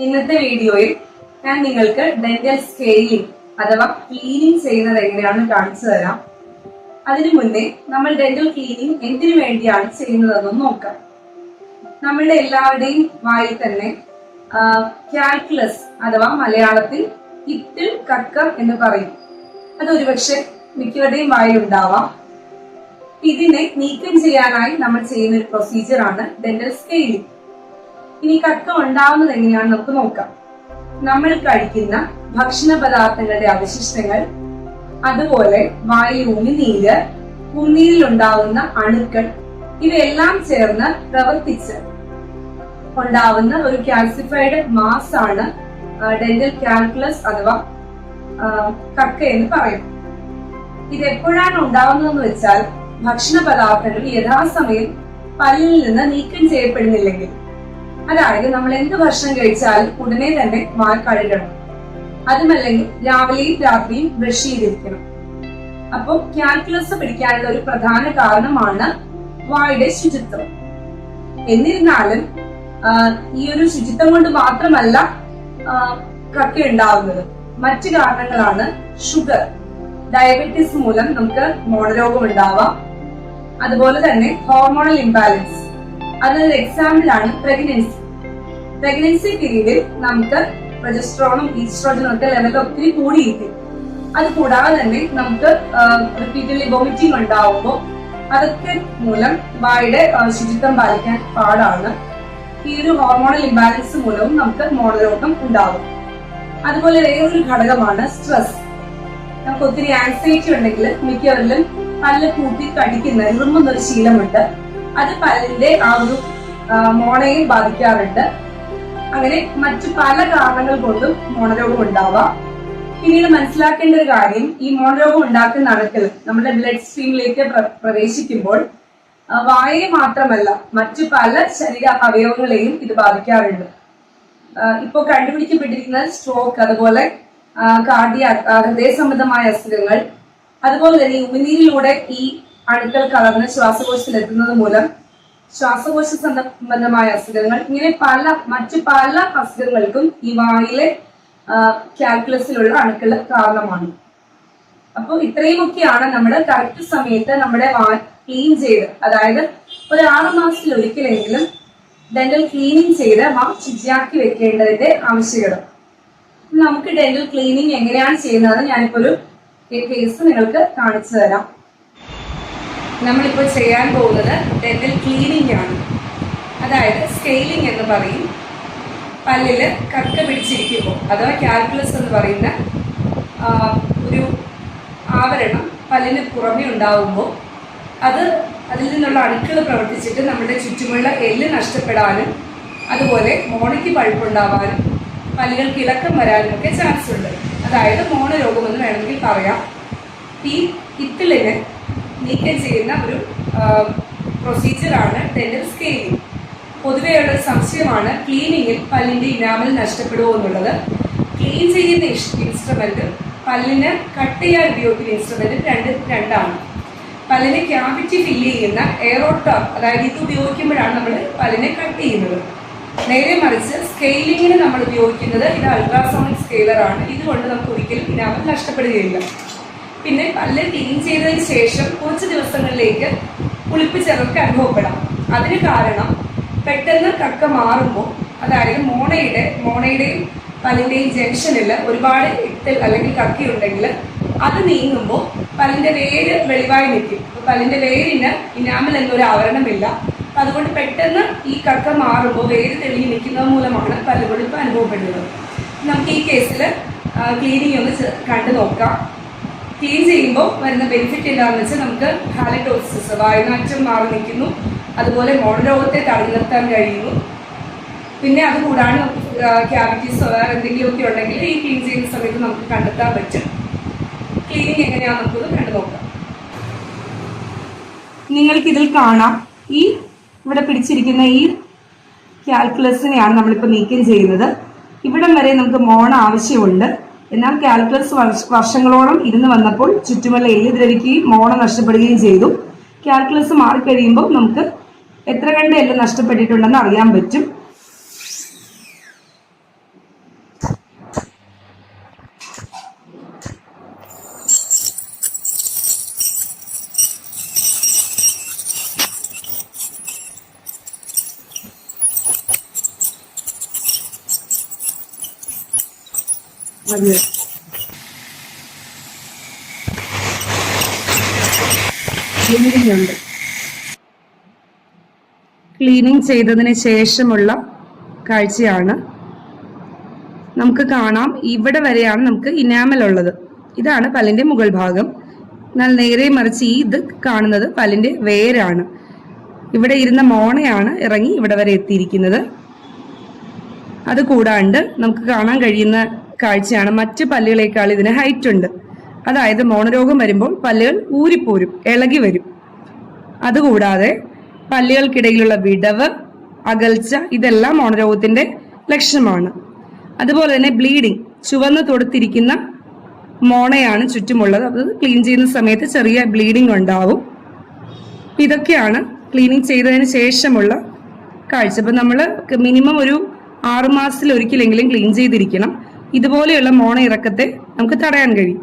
ഇന്നത്തെ വീഡിയോയിൽ ഞാൻ നിങ്ങൾക്ക് ഡെന്റൽ സ്കെയിലിംഗ് അഥവാ ക്ലീനിങ് ചെയ്യുന്നത് എങ്ങനെയാണെന്ന് കാണിച്ചു തരാം. അതിനു മുന്നേ നമ്മൾ ഡെന്റൽ ക്ലീനിങ് എന്തിനു വേണ്ടിയാണ് ചെയ്യുന്നതെന്ന് നോക്കാം. നമ്മളുടെ എല്ലാവരുടെയും വായിൽ തന്നെ കാൽക്കുലസ് അഥവാ മലയാളത്തിൽ ഇത്തിൽ കക്ക എന്ന് പറയും. അത് ഒരുപക്ഷെ മിക്കവരുടെയും വായിൽ ഉണ്ടാവാം. ഇതിനെ നീക്കം ചെയ്യാനായി നമ്മൾ ചെയ്യുന്ന ഒരു പ്രൊസീജിയർ ആണ് ഡെന്റൽ സ്കെയിലിംഗ്. ഇനി കക്ക ഉണ്ടാവുന്നത് എങ്ങനെയാണെന്ന് നമുക്ക് നോക്കാം. നമ്മൾ കഴിക്കുന്ന ഭക്ഷണ പദാർത്ഥങ്ങളുടെ അവശിഷ്ടങ്ങൾ, അതുപോലെ വായിൽ ഉമിനീര്, ഉമിനീരിൽ ഉണ്ടാവുന്ന അണുക്കൾ, ഇവയെല്ലാം ചേർന്ന് പ്രവർത്തിച്ച് ഉണ്ടാവുന്ന ഒരു കാൽസിഫൈഡ് മാസ് ആണ് ഡെന്റൽ കാൽക്കുലസ് അഥവാ കക്ക എന്ന് പറയും. ഇത് എപ്പോഴാണ് ഉണ്ടാവുന്നതെന്ന് വെച്ചാൽ ഭക്ഷണ പദാർത്ഥങ്ങൾ യഥാസമയം പല്ലിൽ നിന്ന് നീക്കം ചെയ്യപ്പെടുന്നില്ലെങ്കിൽ, അതായത് നമ്മൾ എന്ത് ഭക്ഷണം കഴിച്ചാലും ഉടനെ തന്നെ വായ കഴുകണം, അതുമല്ലെങ്കിൽ രാവിലെയും രാത്രിയും ബ്രഷ് ചെയ്തിരിക്കണം. അപ്പോൾ കാൽക്കുലസ് പിടിക്കാനുള്ള ഒരു പ്രധാന കാരണമാണ് വായുടെ ശുചിത്വം. എന്നിരുന്നാലും ഈ ഒരു ശുചിത്വം കൊണ്ട് മാത്രമല്ല കക്ക ഉണ്ടാവുന്നത്. മറ്റു കാരണങ്ങളാണ് ഷുഗർ, ഡയബറ്റീസ് മൂലം നമുക്ക് മോണരോഗം ഉണ്ടാവാം, അതുപോലെ തന്നെ ഹോർമോണൽ ഇംബാലൻസ്. അതിനൊരു എക്സാമ്പിൾ ആണ് പ്രഗ്നൻസി. പ്രഗ്നൻസി പീരീഡിൽ നമുക്ക് പ്രൊജസ്ട്രോണും ഈസ്ട്രോജനും ഒക്കെ ലെവൽ ഒത്തിരി കൂടിയിരിക്കും. അത് കൂടാതെ തന്നെ നമുക്ക് റിപ്പീറ്റഡ്ലി വോമിറ്റിംഗ് ഉണ്ടാവുമ്പോൾ അതൊക്കെ മൂലം വായുടെ ശുചിത്വം പാലിക്കാൻ പാടാണ്. ഈ ഒരു ഹോർമോണൽ ഇംബാലൻസ് മൂലവും നമുക്ക് മോണരോഗം ഉണ്ടാവും. അതുപോലെ വേറൊരു ഘടകമാണ് സ്ട്രെസ്. നമുക്ക് ഒത്തിരി ആൻസൈറ്റി ഉണ്ടെങ്കിൽ മിക്കവരിലും പല്ല് കൂട്ടി കടിക്കുന്ന ഇറുമ്പുന്നൊരു ശീലമുണ്ട്. അത് പല്ലിന്റെ ആ ഒരു മോണയെ ബാധിക്കാറുണ്ട്. അങ്ങനെ മറ്റു പല കാരണങ്ങൾ കൊണ്ടും മോണരോഗം ഉണ്ടാവാം. പിന്നീട് മനസ്സിലാക്കേണ്ട ഒരു കാര്യം, ഈ മോണരോഗം ഉണ്ടാക്കുന്ന അണുക്കൾ നമ്മുടെ ബ്ലഡ് സ്ട്രീമിലേക്ക് പ്രവേശിക്കുമ്പോൾ വായയെ മാത്രമല്ല മറ്റു പല ശരീര അവയവങ്ങളെയും ഇത് ബാധിക്കാറുണ്ട്. ഇപ്പോൾ കണ്ടുപിടിക്കപ്പെട്ടിരിക്കുന്ന സ്ട്രോക്ക്, അതുപോലെ കാർഡിയാക് ഹൃദയ സംബന്ധമായ അസുഖങ്ങൾ, അതുപോലെ തന്നെ ഉമിനീരിലൂടെ ഈ അണുക്കൾ കലർന്ന് ശ്വാസകോശത്തിൽ എത്തുന്നത് മൂലം ശ്വാസകോശ സംബന്ധമായ അസുഖങ്ങൾ, ഇങ്ങനെ മറ്റു പല അസുഖങ്ങൾക്കും ഈ വായിലെ കാൽക്കുലസിലുള്ള അണുക്കൾ കാരണമാണ്. അപ്പോൾ ഇത്രയുമൊക്കെയാണ് നമ്മൾ കറക്റ്റ് സമയത്ത് നമ്മുടെ വായ ക്ലീൻ ചെയ്ത്, അതായത് ഒരു 6 മാസത്തിൽ ഒരിക്കലെങ്കിലും ഡെന്റൽ ക്ലീനിങ് ചെയ്ത് വാ ശുചിയാക്കി വെക്കേണ്ടതിന്റെ ആവശ്യകത. നമുക്ക് ഡെന്റൽ ക്ലീനിങ് എങ്ങനെയാണ് ചെയ്യുന്നത് ഞാനിപ്പോ ഒരു കേസ് നിങ്ങൾക്ക് കാണിച്ചു തരാം. നമ്മളിപ്പോൾ ചെയ്യാൻ പോകുന്നത് ഡെന്റൽ ക്ലീനിങ് ആണ്, അതായത് സ്കെയിലിംഗ് എന്ന് പറയും. പല്ലില് കക്ക പിടിച്ചിരിക്കുമ്പോൾ അഥവാ കാൽക്കുലസ് എന്ന് പറയുന്ന ഒരു ആവരണം പല്ലിന് പുറമെ ഉണ്ടാവുമ്പോൾ അതിൽ നിന്നുള്ള അണുക്കൾ പ്രവർത്തിച്ചിട്ട് നമ്മുടെ ചുറ്റുമുള്ള എല്ല് നഷ്ടപ്പെടാനും, അതുപോലെ മോണയ്ക്ക് പഴുപ്പുണ്ടാവാനും പല്ലുകൾക്ക് ഇളക്കം വരാനും ഒക്കെ ചാൻസ് ഉണ്ട്. അതായത് മോണരോഗമെന്ന് വേണമെങ്കിൽ പറയാം. ഈ ഇത്തിളിനെ നീക്കം ചെയ്യുന്ന ഒരു പ്രൊസീജിയറാണ് ഡെന്റൽ സ്കെയിലിംഗ്. പൊതുവെയുള്ള ഒരു സംശയമാണ് ക്ലീനിങ്ങിൽ പല്ലിന്റെ ഇനാമൽ നഷ്ടപ്പെടുമോ എന്നുള്ളത്. ക്ലീൻ ചെയ്യുന്ന ഇൻസ്ട്രുമെന്റ് പല്ലിന് കട്ട് ചെയ്യാൻ ഉപയോഗിക്കുന്ന ഇൻസ്ട്രുമെന്റ് രണ്ടാണ്. പല്ലിന് ക്യാവിറ്റി ഫില്ല് ചെയ്യുന്ന എയറോട്ടർ, അതായത് ഇത് ഉപയോഗിക്കുമ്പോഴാണ് നമ്മൾ പല്ലിനെ കട്ട് ചെയ്യുന്നത്. നേരെ മറിച്ച് സ്കെയിലിങ്ങിന് നമ്മൾ ഉപയോഗിക്കുന്നത് ഇത് അൾട്രാസോണിക് സ്കെയിലറാണ്. ഇതുകൊണ്ട് നമുക്ക് ഒരിക്കലും ഇനാമൽ നഷ്ടപ്പെടുകയില്ല. പിന്നെ പല്ല് ക്ലീൻ ചെയ്തതിന് ശേഷം കുറച്ച് ദിവസങ്ങളിലേക്ക് പുളിപ്പ് ചിലർക്ക് അനുഭവപ്പെടാം. അതിന് കാരണം പെട്ടെന്ന് കക്ക മാറുമ്പോൾ, അതായത് മോണയുടെയും പല്ലിന്റെയും ജംഗ്ഷനിൽ ഒരുപാട് ഇത്തൽ അല്ലെങ്കിൽ കക്കയുണ്ടെങ്കിൽ അത് നീങ്ങുമ്പോൾ പല്ലിന്റെ വേര് വെളിവായി നിൽക്കും. പല്ലിന്റെ വേരിന് ഇനാമൽ എന്നൊരു ആവരണമില്ല. അതുകൊണ്ട് പെട്ടെന്ന് ഈ കക്ക മാറുമ്പോൾ വേര് തെളിഞ്ഞ് നിൽക്കുന്നത് മൂലമാണ് പല്ലുപൊളിപ്പ് അനുഭവപ്പെടുന്നത്. നമുക്ക് ഈ കേസിൽ ക്ലീനിങ് ഒന്ന് കണ്ടു നോക്കാം. ക്ലീൻ ചെയ്യുമ്പോൾ വരുന്ന ബെനിഫിറ്റ് എന്താണെന്ന് വെച്ചാൽ നമുക്ക് ഹാലറ്റോസിസ്, വായുനാറ്റം മാറി നിൽക്കുന്നു, അതുപോലെ മോണരോഗത്തെ തടഞ്ഞു നിർത്താൻ കഴിയുന്നു. പിന്നെ അതുകൂടാതെ നമുക്ക് ക്യാവിറ്റീസോ വേറെ എന്തെങ്കിലുമൊക്കെ ഉണ്ടെങ്കിൽ ഈ ക്ലീൻ ചെയ്യുന്ന സമയത്ത് നമുക്ക് കണ്ടെത്താൻ പറ്റും. ക്ലീനിങ് എങ്ങനെയാണെന്ന് നമുക്കൊന്ന് കണ്ടു നോക്കാം. നിങ്ങൾക്കിതിൽ കാണാം, ഈ ഇവിടെ പിടിച്ചിരിക്കുന്ന ഈ കാൽക്കുലസിനെയാണ് നമ്മളിപ്പോൾ നീക്കം ചെയ്യുന്നത്. ഇവിടം വരെ നമുക്ക് മോണ ആവശ്യമുണ്ട്. എന്നാൽ കാൽക്കുലസ് വർഷങ്ങളോളം ഇരുന്ന് വന്നപ്പോൾ ചുറ്റുമുള്ള എല്ല് ദ്രവിക്കുകയും മോണ നഷ്ടപ്പെടുകയും ചെയ്തു. കാൽക്കുലസ് മാറിക്കഴിയുമ്പോൾ നമുക്ക് എത്ര കണ്ട് എല്ല് നഷ്ടപ്പെട്ടിട്ടുണ്ടെന്ന് അറിയാൻ പറ്റും. അത് ബ്ലീഡിംഗ് ഉണ്ട്. ക്ലീനിങ് ചെയ്തതിന് ശേഷമുള്ള കാഴ്ചയാണ്. നമുക്ക് കാണാം ഇവിടെ വരെയാണ് നമുക്ക് ഇനാമൽ ഉള്ളത്. ഇതാണ് പല്ലിന്റെ മുകൾ ഭാഗം. എന്നാൽ നേരെ മറിച്ച് ഇത് കാണുന്നത് പല്ലിന്റെ വേരാണ്. ഇവിടെ ഇരുന്ന മോണയാണ് ഇറങ്ങി ഇവിടെ വരെ എത്തിയിരിക്കുന്നത്. അത് കൂടാണ്ട് നമുക്ക് കാണാൻ കഴിയുന്ന കാഴ്ചയാണ് മറ്റ് പല്ലുകളേക്കാൾ ഇതിന് ഹൈറ്റ് ഉണ്ട്. അതായത് മോണരോഗം വരുമ്പോൾ പല്ലുകൾ ഊരിപ്പോരും, ഇളകി വരും. അതുകൂടാതെ പല്ലുകൾക്കിടയിലുള്ള വിടവ്, അകൽച്ച ഇതെല്ലാം മോണരോഗത്തിന്റെ ലക്ഷണമാണ്. അതുപോലെ തന്നെ ബ്ലീഡിങ്, ചുവന്ന് തൊടുത്തിരിക്കുന്ന മോണയാണ് ചുറ്റുമുള്ളത്. അത് ക്ലീൻ ചെയ്യുന്ന സമയത്ത് ചെറിയ ബ്ലീഡിങ് ഉണ്ടാവും. ഇതൊക്കെയാണ് ക്ലീനിങ് ചെയ്തതിന് ശേഷമുള്ള കാഴ്ച. അപ്പൊ നമ്മൾ മിനിമം ഒരു 6 മാസത്തിൽ ഒരിക്കലെങ്കിലും ക്ലീൻ ചെയ്തിരിക്കണം. ഇതുപോലെയുള്ള മോണ ഇറക്കത്തെ നമുക്ക് തടയാൻ കഴിയും.